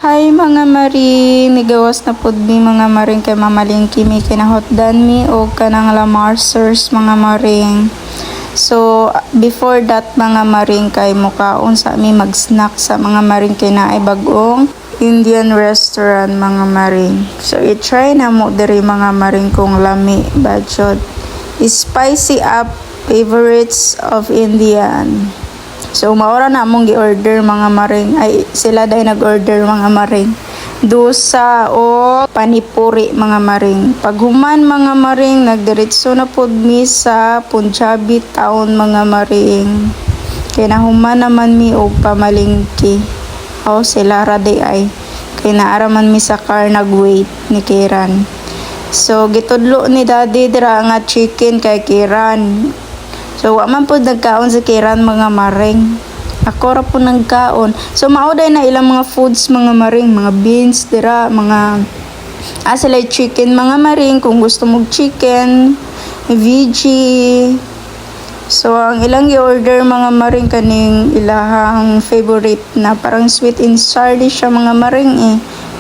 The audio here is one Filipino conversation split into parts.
Hi mga maring, nigawas na pud mi mga maring kay mamalingki mi kinahotdan mi og kanang lamarsers mga maring. So before that mga maring kay mukaon sa mi mag-snack sa mga maring kay naay bag-ong Indian restaurant mga maring. So i-try na mo diri mga maring kung lami budget. Spicy up favorites of Indian. So maura na mong gi-order mga maring, ay sila dahil nag-order mga maring dosa o panipuri mga maring. Paghuman mga maring, nagdiretso na pud mi sa Punjabi town mga maring. Kaya nahuman naman mi og pamalingki. O sila raday ay kaya naaraman mi sa car nag-wait ni Kiran. So gitudlo ni daddy dira nga chicken kay Kiran. So, wa man po nagkaon sa Kiran mga maring. Ako ra po nagkaon. So, mauday na ilang mga foods mga maring. Mga beans, dira, mga sila chicken mga maring. Kung gusto mong chicken, veggie. So, ang ilang i-order mga maring kaning ilahang favorite na parang sweet and sour siya mga maring eh.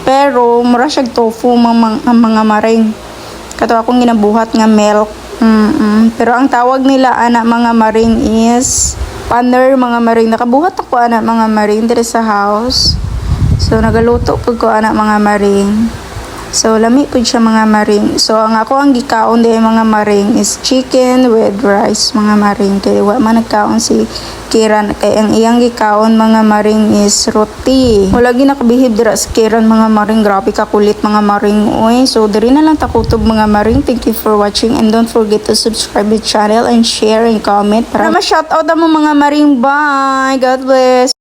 Pero, mura siya tofu mga maring. Kato akong ginabuhat nga milk. Pero ang tawag nila anak mga maring is paner mga maring. Nakabuhat ako anak mga maring dito sa house. So nagaluto po ko anak mga maring. So lami po siya mga maring. So ang gikaon di mga maring is chicken with rice mga maring. Kaya wa man nagkaon si Kiran. Kaya ang iyang gikaon mga maring is roti. Wala ginakabihib dira sa Kiran mga maring. Grabe ka kulit mga maring. Uy. So diri na lang takutob mga maring. Thank you for watching and don't forget to subscribe the channel and share and comment para ma-shoutout mo mga maring. Bye! God bless!